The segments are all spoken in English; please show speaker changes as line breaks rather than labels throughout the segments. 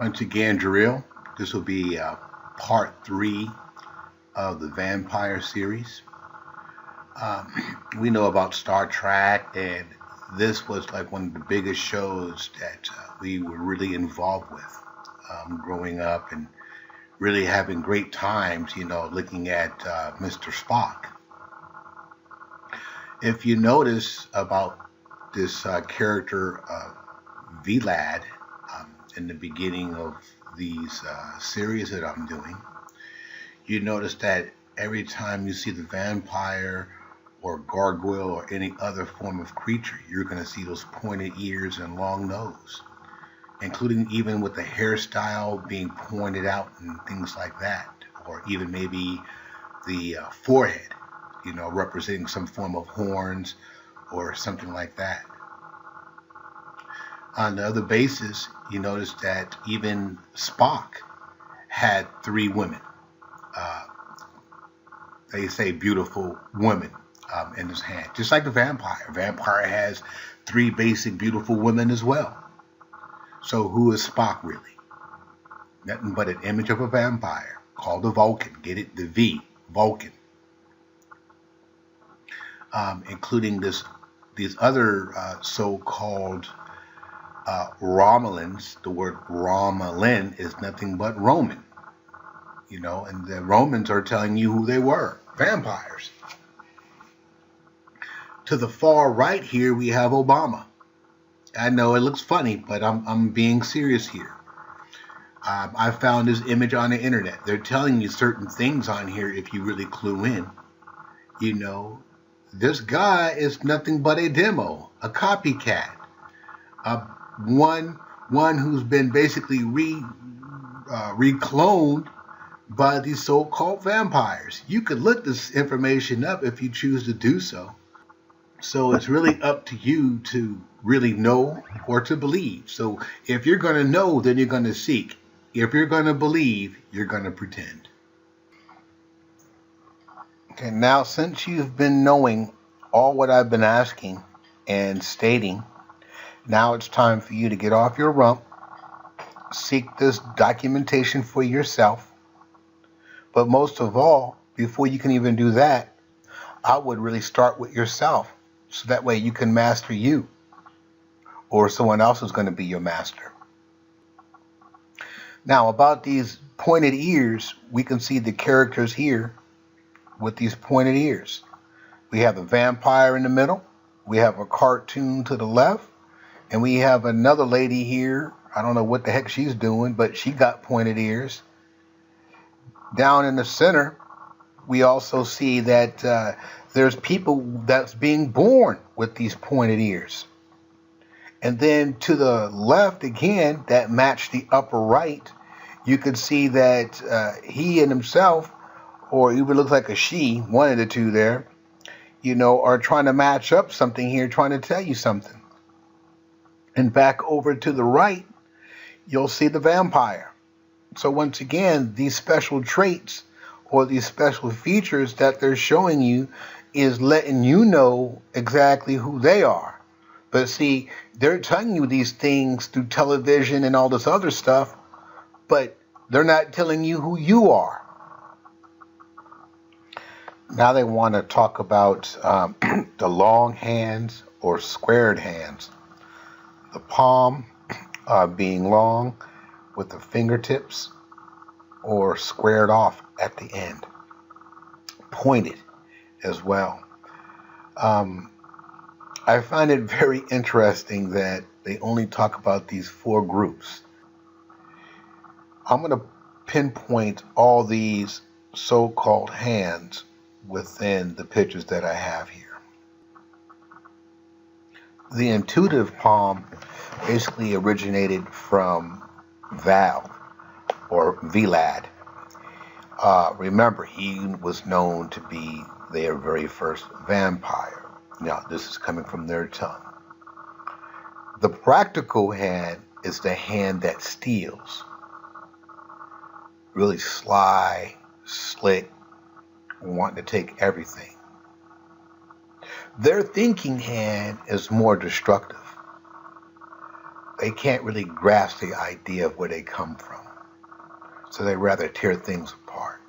Once again, Jarrell, this will be part 3 of the vampire series. We know about Star Trek, and this was like one of the biggest shows that we were really involved with growing up, and really having great times, looking at Mr. Spock. If you notice about this character, Vlad, in the beginning of these series that I'm doing, you notice that every time you see the vampire or gargoyle or any other form of creature, you're going to see those pointed ears and long nose, including even with the hairstyle being pointed out and things like that, or even maybe the forehead, representing some form of horns or something like that. On the other basis, you notice that even Spock had 3 women. They say beautiful women in his hand, just like the vampire. Vampire has 3 basic beautiful women as well. So who is Spock really? Nothing but an image of a vampire called a Vulcan. Get it? The V, Vulcan. Including these other so-called Romulans. The word Romulan is nothing but Roman. And the Romans are telling you who they were. Vampires. To the far right here, we have Obama. I know it looks funny, but I'm being serious here. I found this image on the internet. They're telling you certain things on here if you really clue in. This guy is nothing but a demo, a copycat, one who's been basically recloned by these so-called vampires. You could look this information up if you choose to do so. So it's really up to you to really know or to believe. So if you're going to know, then you're going to seek. If you're going to believe, you're going to pretend. Okay, now since you've been knowing all what I've been asking and stating, now it's time for you to get off your rump, seek this documentation for yourself. But most of all, before you can even do that, I would really start with yourself, so that way you can master you, or someone else is going to be your master. Now, about these pointed ears, we can see the characters here with these pointed ears. We have a vampire in the middle, we have a cartoon to the left, and we have another lady here. I don't know what the heck she's doing, but she got pointed ears. Down in the center, we also see that there's people that's being born with these pointed ears. And then to the left again, that matched the upper right, you could see that he and himself, or even looks like a she, one of the two there, are trying to match up something here, trying to tell you something. And back over to the right, you'll see the vampire. So once again, these special traits or these special features that they're showing you is letting you know exactly who they are. But see, they're telling you these things through television and all this other stuff, but they're not telling you who you are. Now they want to talk about the long hands or squared hands. The palm being long with the fingertips, or squared off at the end. Pointed as well. I find it very interesting that they only talk about these 4 groups. I'm going to pinpoint all these so-called hands within the pictures that I have here. The intuitive palm basically originated from Val, or Vlad. Remember, he was known to be their very first vampire. Now, this is coming from their tongue. The practical hand is the hand that steals. Really sly, slick, wanting to take everything. Their thinking hand is more destructive. they can't really grasp the idea of where they come from. So they rather tear things apart.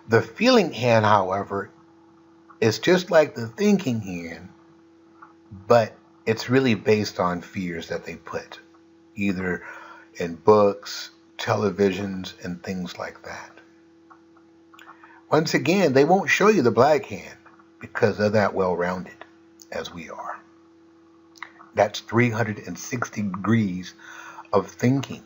The feeling hand, however, is just like the thinking hand, but it's really based on fears that they put, either in books, televisions, and things like that. Once again, they won't show you the black hand because they're that well-rounded as we are. That's 360 degrees of thinking,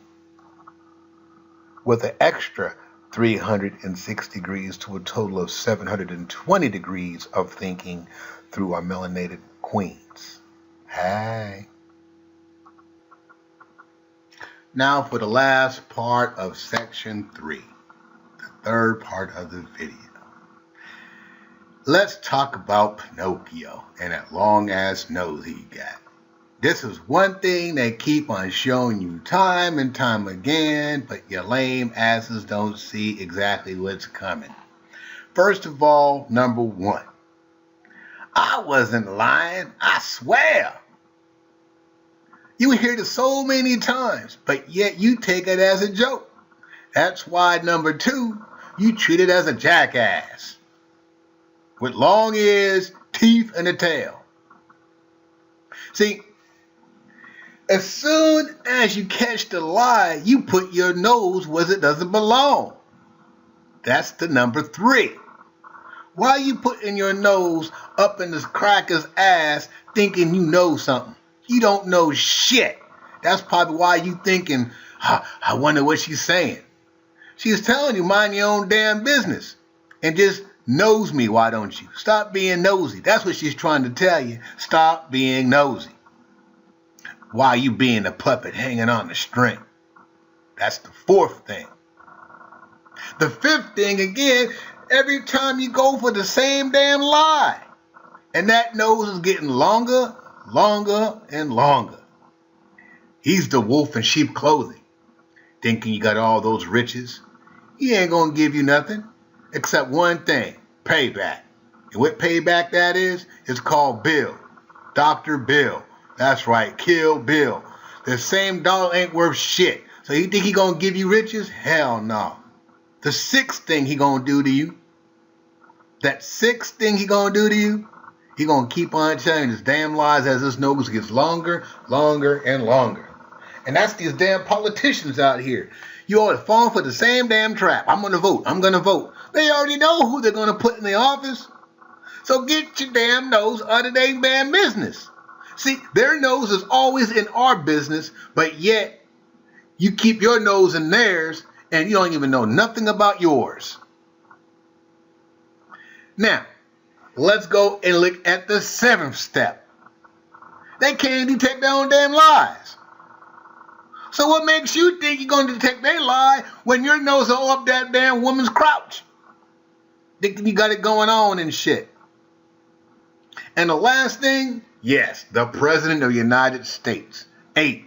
with an extra 360 degrees to a total of 720 degrees of thinking through our melanated queens. Hey. Now for the last part of section 3, the third part of the video. Let's talk about Pinocchio and that long-ass nose he got. This is one thing they keep on showing you time and time again, but your lame asses don't see exactly what's coming. First of all, number 1. I wasn't lying, I swear. You hear this so many times, but yet you take it as a joke. That's why, number 2, you treat it as a jackass. With long ears, teeth, and a tail. See, as soon as you catch the lie, you put your nose where it doesn't belong. That's the number 3. Why are you putting your nose up in this cracker's ass thinking you know something? You don't know shit. That's probably why you thinking, I wonder what she's saying. She's telling you, mind your own damn business. And just nose me, why don't you? Stop being nosy. That's what she's trying to tell you. Stop being nosy. Why are you being a puppet hanging on the string? That's the 4th thing. The 5th thing, again, every time you go for the same damn lie. And that nose is getting longer, longer, and longer. He's the wolf in sheep clothing, thinking you got all those riches. He ain't gonna give you nothing except one thing, payback. And what payback that is, it's called Bill. Dr. Bill. That's right, Kill Bill. The same dollar ain't worth shit. So you think he gonna give you riches? Hell no. The 6th thing he gonna do to you, that 6th thing he gonna do to you, he gonna keep on telling his damn lies as his nose gets longer, longer, and longer. And that's these damn politicians out here. You all falling for the same damn trap. I'm gonna vote. I'm gonna vote. They already know who they're gonna put in the office. So get your damn nose out of their damn business. See, their nose is always in our business, but yet you keep your nose in theirs and you don't even know nothing about yours. Now, let's go and look at the 7th step. They can't detect their own damn lies. So what makes you think you're going to detect their lie when your nose is all up that damn woman's crouch? Thinking you got it going on and shit. And the last thing, yes, the President of the United States. 8.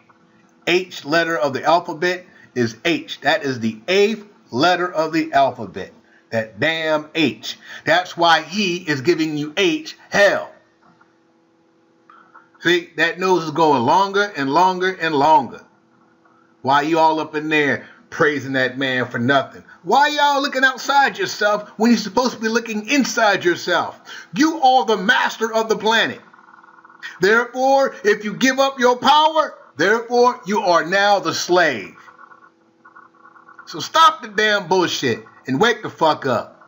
H letter of the alphabet is H. That is the 8th letter of the alphabet. That damn H. That's why he is giving you H hell. See, that nose is going longer and longer and longer. Why you all up in there praising that man for nothing? Why y'all looking outside yourself when you're supposed to be looking inside yourself? You are the master of the planet. Therefore, if you give up your power, therefore you are now the slave. So stop the damn bullshit and wake the fuck up.